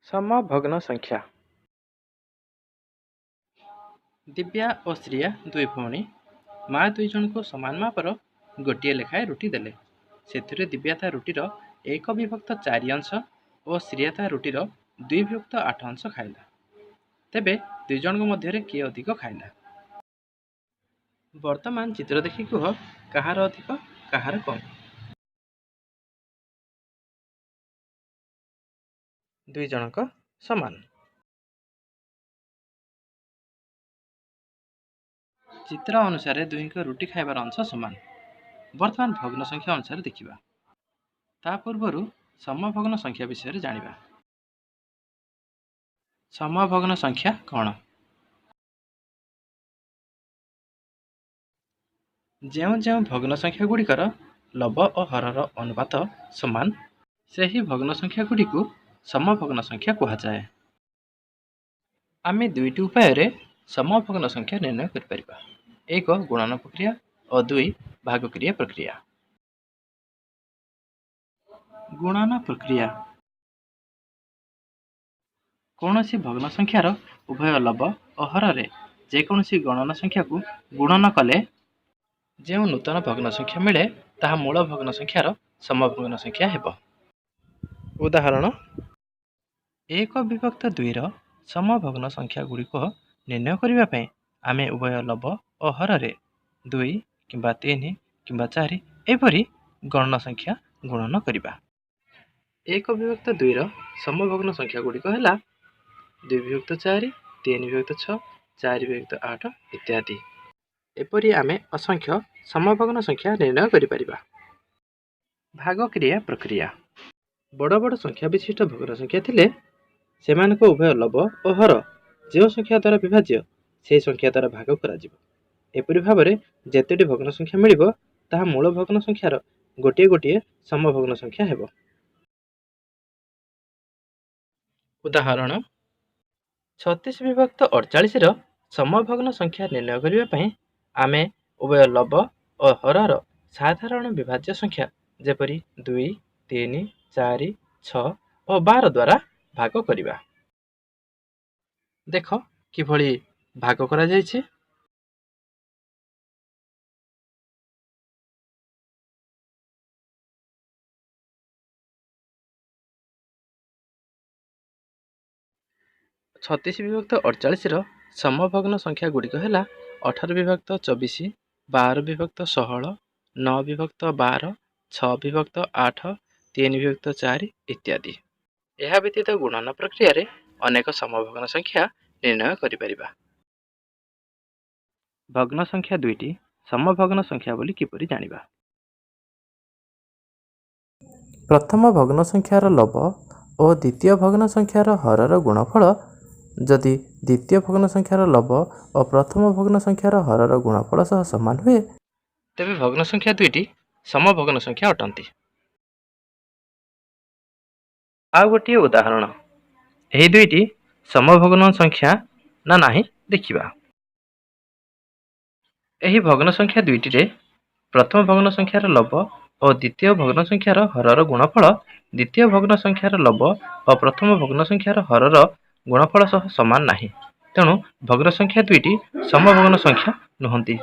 समभग्न संख्या। दिव्या और श्रिया दुई भौणी माँ दुई जन को समान मापर गोटे लेखाएं रुटी देले। से दिव्या ता रुटीर 1/4 अंश और श्रिया ता रुटीर 2/8 अंश खाइला। तेबे दुई जन मध्य किए अधिक खाइला? वर्तमान चित्र देखि कह कहार अधिक कहार कम। दुई जनक समान। चित्र अनुसार दुई रुटी खाइबार अंश समान। वर्तमान भग्न संख्या अनुसार देखिबा। ता पूर्वरु समभग्न संख्या विषय जानिबा। समभग्न संख्या कौन? ଯେଉଁ ଯେଉଁ भग्न संख्या गुड़िकर लव और हरर अनुपात समान सही भग्न संख्या गुड़ी को समभग्न संख्या कहुए। आमे दुईटी उपाय समभग्न संख्या निर्णय कर। एक गुणन प्रक्रिया और दुई भागक्रिया प्रक्रिया। गुणन प्रक्रिया कौन सी भग्न संख्यार उभय लव और हर जेकोसी गणन संख्या को गुणन कले जो नूतन भग्न संख्या मिले ताहा मूल भग्न संख्यार समभग्न संख्या हेब। उदाहरण 1/2 समभग्न संख्या गुड़िक निर्णय करने आमे उभय लव और हर 2 किंबा 3 किंबा 4 एपरी गणन संख्या गुणन करवा। 1/2 समभग्न संख्या गुड़िक है 2/4, 3/6, 4/8 इत्यादि। एपरी आमे असंख्य समभग्न संख्या निर्णय करिपरिबा। भागक्रिया प्रक्रिया बड़ बड़ संख्या विशिष्ट भग्न संख्या थिले सेमानक उभय लव और हर जो संख्या द्वारा विभाज्य से संख्या द्वारा भाग करा जिवो। एपरि भाबरे जेतेटी भग्न संख्या मिलिबो ताहा मूल भग्न संख्यार गोटे गोटे समभग्न संख्या हेबो। उदाहरण 36/48 समभग्न संख्या निर्णय करिबा पई आमे उभय लव और हरर साधारण विभाज्य संख्या जेपरी 2, 3, 4, 6 और 12 द्वारा भाग करिबा। देख किभଳି भाग करा जायछि। छत्तीस विभक्त 48 समभग्न संख्या गुड़िक है 18/24, 12/16, 9/12, 6/8, 3/4 इत्यादि। यह व्यतीत गुणन प्रक्रिया रे अनेक समभग्न संख्या निर्णय करिपरिबा। भग्न संख्या दुईटी समभग्न संख्या बोली किपरि जानिबा। प्रथम भग्न संख्यार लव और द्वितीय भग्न संख्यार हरर गुणफल जदि द्वितीय भग्न संख्यार लव और प्रथम भग्न संख्यार हरर गुणफल सह समान हुए तेबे भग्न संख्या दुईटी समभग्न संख्या अटंती। आ गोटे उदाहरण यही दुईटी समभग्न संख्या ना नहीं देखिबा। यही भग्न संख्या दुईटी रे प्रथम भग्न संख्यार लव और द्वितीय भग्न संख्यार हरर गुणफल द्वितीय भग्न संख्यार लव और प्रथम भग्न संख्यार हरर गुणफल सह समान नहीं। तेणु भग्न संख्या दुईटी समभग्न संख्या नुहंती।